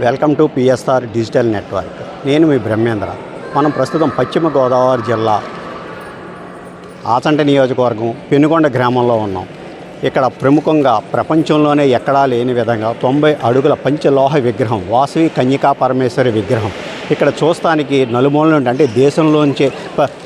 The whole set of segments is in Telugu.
Welcome to PSR digital network. నేను మీ బ్రహ్మేంద్ర. మనం ప్రస్తుతం పశ్చిమ గోదావరి జిల్లా ఆచంట నియోజకవర్గం పెనుగొండ గ్రామంలో ఉన్నాం. ఇక్కడ ప్రముఖంగా ప్రపంచంలోనే ఎక్కడా లేని విధంగా 90 అడుగుల పంచలోహ విగ్రహం, వాసవి కన్యకా పరమేశ్వరి విగ్రహం ఇక్కడ చూస్తానికి నలుమూల నుండి, అంటే దేశంలోంచి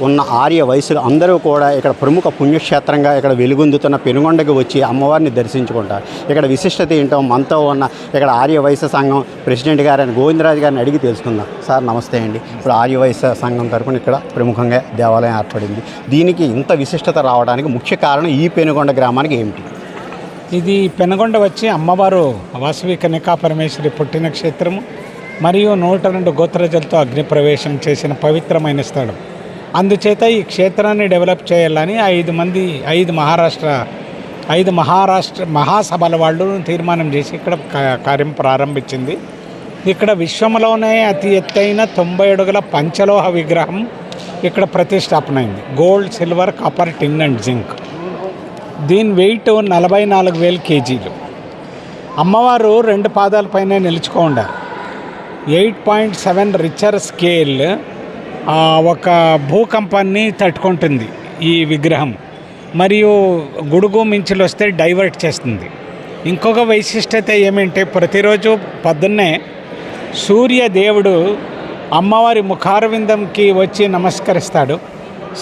ఉన్న ఆర్య వయసులు అందరూ కూడా ఇక్కడ ప్రముఖ పుణ్యక్షేత్రంగా ఇక్కడ వెలుగొందుతున్న పెనుగొండకి వచ్చి అమ్మవారిని దర్శించుకుంటారు. ఇక్కడ విశిష్టత ఏంటో మనతో ఉన్న ఇక్కడ ఆర్య వైశ్య సంఘం ప్రెసిడెంట్ గారైన గోవిందరాజు గారిని అడిగి తెలుసుకుందాం. సార్ నమస్తే అండి. ఇప్పుడు ఆర్య వైశ్య సంఘం తరపున ఇక్కడ ప్రముఖంగా దేవాలయం ఏర్పడింది. దీనికి ఇంత విశిష్టత రావడానికి ముఖ్య కారణం ఈ పెనుగొండ గ్రామానికి ఏమిటి? ఇది పెనుగొండ వచ్చి అమ్మవారు వాసవి కన్యకా పరమేశ్వరి పుట్టిన క్షేత్రము మరియు 102 గోత్రజలతో అగ్నిప్రవేశం చేసిన పవిత్రమైన స్థలం. అందుచేత ఈ క్షేత్రాన్ని డెవలప్ చేయాలని 5 మహారాష్ట్ర మహాసభల వాళ్ళు తీర్మానం చేసి ఇక్కడ కార్యం ప్రారంభించింది. ఇక్కడ విశ్వంలోనే అతి ఎత్తైన 90 అడుగుల పంచలోహ విగ్రహం ఇక్కడ ప్రతిష్టాపన అయింది. Gold, silver, copper, tin and zinc. దీని వెయిట్ 44,000 కేజీలు. అమ్మవారు 2 పాదాలపైనే నిలుచుకోండారు. 8.7 రిచర్ స్కేల్ ఒక భూకంపాన్ని తట్టుకుంటుంది ఈ విగ్రహం. మరియు గుడుగు మించులు వస్తే డైవర్ట్ చేస్తుంది. ఇంకొక వైశిష్టత ఏమంటే ప్రతిరోజు పొద్దున్నే సూర్యదేవుడు అమ్మవారి ముఖారవిందంకి వచ్చి నమస్కరిస్తాడు.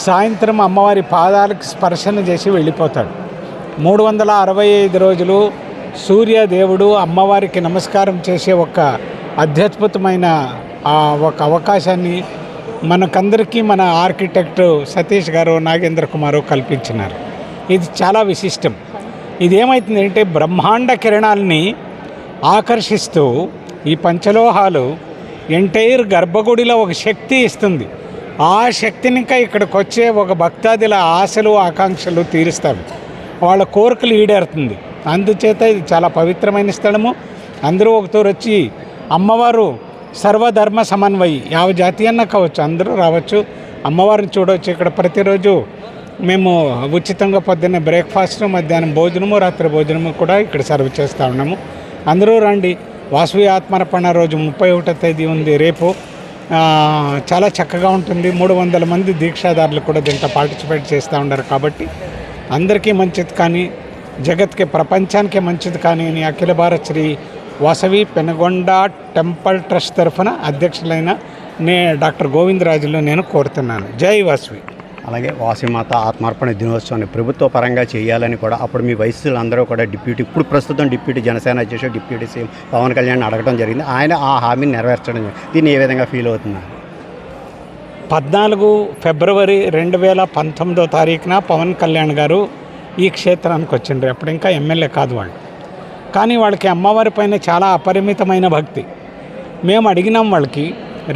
సాయంత్రం అమ్మవారి పాదాలకు స్పర్శన చేసి వెళ్ళిపోతాడు. 365 రోజులు సూర్యదేవుడు అమ్మవారికి నమస్కారం చేసే ఒక అత్యద్భుతమైన ఒక అవకాశాన్ని మనకందరికీ మన ఆర్కిటెక్ట్ సతీష్ గారు, నాగేంద్ర కుమారు కల్పించినారు. ఇది చాలా విశిష్టం. ఇది ఏమవుతుందంటే బ్రహ్మాండ కిరణాలని ఆకర్షిస్తూ ఈ పంచలోహాలు ఎంటైర్ గర్భగుడిలో ఒక శక్తి ఇస్తుంది. ఆ శక్తిని ఇంకా ఇక్కడికి వచ్చే ఒక భక్తాదుల ఆశలు, ఆకాంక్షలు తీరుస్తాడు. వాళ్ళ కోరికలు ఈడేరుతుంది. అందుచేత ఇది చాలా పవిత్రమైన స్థలము. అందరూ ఒకతూరు వచ్చి అమ్మవారు సర్వధర్మ సమన్వయి, యావ జాతి అన్న కావచ్చు, అందరూ రావచ్చు, అమ్మవారిని చూడవచ్చు. ఇక్కడ ప్రతిరోజు మేము ఉచితంగా పొద్దున్నే బ్రేక్ఫాస్ట్, మధ్యాహ్నం భోజనము, రాత్రి భోజనము కూడా ఇక్కడ సర్వ్ చేస్తూ ఉన్నాము. అందరూ రండి. వాసవి ఆత్మార్పణ రోజు 31వ తేదీ ఉంది, రేపు. చాలా చక్కగా ఉంటుంది. 300 మంది దీక్షాదారులు కూడా దీంట్లో పార్టిసిపేట్ చేస్తూ ఉన్నారు. కాబట్టి అందరికీ మంచిది కానీ, జగత్కి, ప్రపంచానికి మంచిది కానీ అని అఖిల భారత్ శ్రీ వాసవి పెనుగొండ టెంపుల్ ట్రస్ట్ తరఫున అధ్యక్షులైన డాక్టర్ గోవిందరాజులు నేను కోరుతున్నాను. జై వాసవి. అలాగే వాసవిమాత ఆత్మార్పణ దినోత్సవాన్ని ప్రభుత్వ పరంగా చేయాలని కూడా అప్పుడు మీ వయస్సులందరూ కూడా ఇప్పుడు ప్రస్తుతం డిప్యూటీ జనసేన అధ్యక్షుడు డిప్యూటీ సీఎం పవన్ కళ్యాణ్ అడగడం జరిగింది. ఆయన ఆ హామీని నెరవేర్చడం జరిగింది. దీన్ని ఏ విధంగా ఫీల్ అవుతున్నారు? 14 ఫిబ్రవరి 2019వ తారీఖున పవన్ కళ్యాణ్ గారు ఈ క్షేత్రానికి వచ్చిండ్రు. అప్పుడు ఇంకా ఎమ్మెల్యే కాదు వాళ్ళు. కానీ వాళ్ళకి అమ్మవారి పైన చాలా అపరిమితమైన భక్తి. మేము అడిగినాం వాళ్ళకి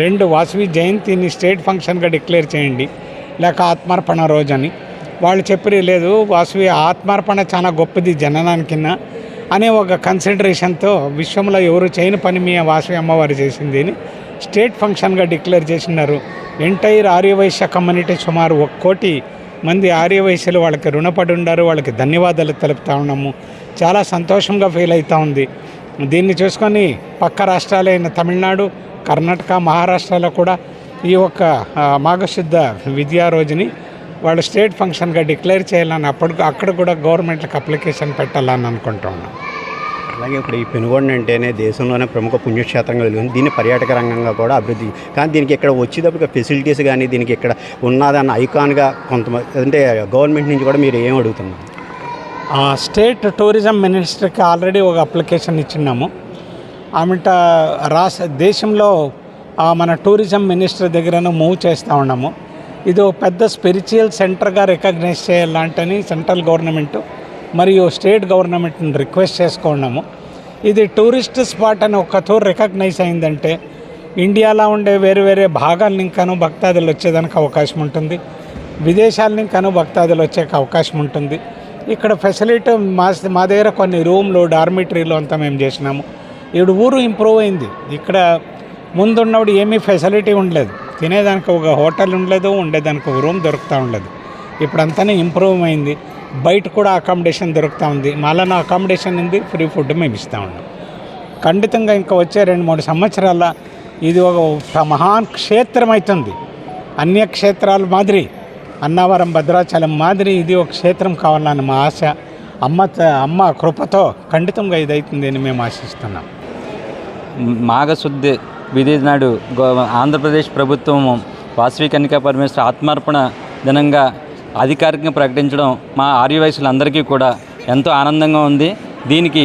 2 వాసవి జయంతిని స్టేట్ ఫంక్షన్గా డిక్లేర్ చేయండి, లేక ఆత్మార్పణ రోజు అని. వాళ్ళు చెప్పి లేదు, వాసవి ఆత్మార్పణ చాలా గొప్పది జననానికిన్నా అనే ఒక కన్సిడరేషన్తో విశ్వంలో ఎవరు చేయని పని మీ వాసవి అమ్మవారు చేసింది అని స్టేట్ ఫంక్షన్గా డిక్లేర్ చేసినారు. ఎంటైర్ ఆర్యవైశ్య కమ్యూనిటీ సుమారు 1 కోటి మంది ఆర్యవైశ్యులు వాళ్ళకి రుణపడి ఉన్నారు. వాళ్ళకి ధన్యవాదాలు తెలుపుతూ ఉన్నాము. చాలా సంతోషంగా ఫీల్ అవుతూ ఉంది. దీన్ని చూసుకొని పక్క రాష్ట్రాలైన తమిళనాడు, కర్ణాటక, మహారాష్ట్రలో కూడా ఈ యొక్క మాఘశుద్ధ విద్యా రోజుని వాళ్ళు స్టేట్ ఫంక్షన్గా డిక్లేర్ చేయాలని అక్కడ కూడా గవర్నమెంట్కి అప్లికేషన్ పెట్టాలని అనుకుంటూ ఉన్నాం. అలాగే ఇప్పుడు ఈ పెనుగొండ అంటేనే దేశంలోనే ప్రముఖ పుణ్యక్షేత్రంగా వెలుగుతుంది. దీన్ని పర్యాటక రంగంగా కూడా అభివృద్ధి, కానీ దీనికి ఇక్కడ వచ్చేటప్పుడు ఫెసిలిటీస్ కానీ దీనికి ఇక్కడ ఉన్నదన్న ఐకాన్గా కొంతమంది అంటే గవర్నమెంట్ నుంచి కూడా మీరు ఏం అడుగుతున్నారు? స్టేట్ టూరిజం మినిస్టర్కి ఆల్రెడీ ఒక అప్లికేషన్ ఇచ్చినాము. ఆమెట దేశంలో మన టూరిజం మినిస్టర్ దగ్గరను మూవ్ చేస్తూ ఉన్నాము. ఇది ఒక పెద్ద స్పిరిచువల్ సెంటర్గా రికగ్నైజ్ చేయాలంటని సెంట్రల్ గవర్నమెంట్ మరియు స్టేట్ గవర్నమెంట్ని రిక్వెస్ట్ చేసుకున్నాము. ఇది టూరిస్ట్ స్పాట్ అని ఒక్కతూరు రికగ్నైజ్ అయిందంటే ఇండియాలో ఉండే వేరే వేరే భాగాల ఇంకాను భక్తాదులు వచ్చేదానికి అవకాశం ఉంటుంది, విదేశాల ఇంకాను భక్తాదులు వచ్చే అవకాశం ఉంటుంది. ఇక్కడ ఫెసిలిటీ మా దగ్గర కొన్ని రూమ్లు డార్మిటరీలు అంతా మేము చేసినాము. ఇప్పుడు ఊరు ఇంప్రూవ్ అయింది. ఇక్కడ ముందున్నప్పుడు ఏమీ ఫెసిలిటీ ఉండలేదు, తినేదానికి ఒక హోటల్ ఉండలేదు, ఉండేదానికి ఒక రూమ్ దొరుకుతూ ఉండలేదు. ఇప్పుడు అంతానే ఇంప్రూవ్ అయింది. బయట కూడా అకామిడేషన్ దొరుకుతూ ఉంది. మళ్ళీ అకామిడేషన్ ఉంది, ఫ్రీ ఫుడ్ మేము ఇస్తూ ఉన్నాం. ఖండితంగా ఇంకా వచ్చే 2-3 సంవత్సరాల ఇది ఒక మహాన్ క్షేత్రం అవుతుంది. అన్య క్షేత్రాల మాదిరి అన్నవరం భద్రాచలం మాదిరి ఇది ఒక క్షేత్రం కావాలని మా ఆశ. అమ్మ కృపతో ఖండితంగా ఇది అవుతుంది అని మేము ఆశిస్తున్నాం. మాఘశుద్ధి విధి నాడు ఆంధ్రప్రదేశ్ ప్రభుత్వం వాసవి కన్యకా పరమేశ్వరి ఆత్మార్పణ దినంగా అధికారికంగా ప్రకటించడం మా ఆర్యవైశ్యులందరికీ కూడా ఎంతో ఆనందంగా ఉంది. దీనికి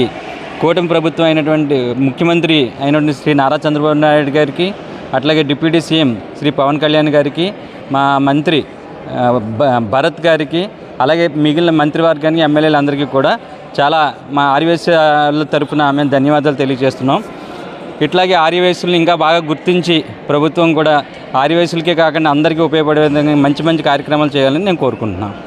కూటమి ప్రభుత్వం అయినటువంటి ముఖ్యమంత్రి అయినటువంటి శ్రీ నారా చంద్రబాబు నాయుడు గారికి, అట్లాగే డిప్యూటీ సీఎం శ్రీ పవన్ కళ్యాణ్ గారికి, మా మంత్రి భరత్ గారికి, అలాగే మిగిలిన మంత్రివర్గానికి, ఎమ్మెల్యేలందరికీ కూడా చాలా మా ఆర్యవైశ్యుల తరఫున మేము ధన్యవాదాలు తెలియజేస్తున్నాం. ఇట్లాగే ఆర్యవైశ్యులను ఇంకా బాగా గుర్తించి ప్రభుత్వం కూడా ఆర్యవైశ్యులకే కాకుండా అందరికీ ఉపయోగపడే విధంగా మంచి మంచి కార్యక్రమాలు చేయాలని నేను కోరుకుంటున్నాను.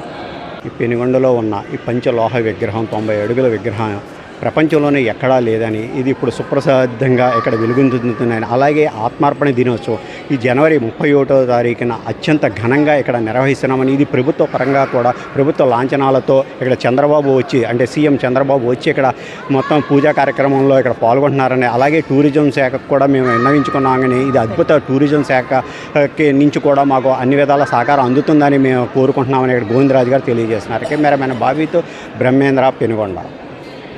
ఈ పెనుగొండలో ఉన్న ఈ పంచలోహ విగ్రహం 90 అడుగుల విగ్రహం ప్రపంచంలోనే ఎక్కడా లేదని, ఇది ఇప్పుడు సుప్రసిద్ధంగా ఇక్కడ వెలుగొందుతుందని, అలాగే ఆత్మార్పణ దినోత్సవం ఈ జనవరి 31వ తారీఖున అత్యంత ఘనంగా ఇక్కడ నిర్వహిస్తున్నామని, ఇది ప్రభుత్వ పరంగా కూడా ప్రభుత్వ లాంఛనాలతో ఇక్కడ చంద్రబాబు వచ్చి అంటే సీఎం చంద్రబాబు వచ్చి ఇక్కడ మొత్తం పూజా కార్యక్రమంలో ఇక్కడ పాల్గొంటున్నారని, అలాగే టూరిజం శాఖకు కూడా మేము విన్నవించుకున్నామని, ఇది అద్భుత టూరిజం శాఖకి నుంచి కూడా మాకు అన్ని విధాల సహకారం అందుతుందని మేము కోరుకుంటున్నామని ఇక్కడ గోవిందరాజు గారు తెలియజేస్తున్నారు. కెమెరామెన్ బాబీతో బ్రహ్మేంద్ర, పెనుగొండ.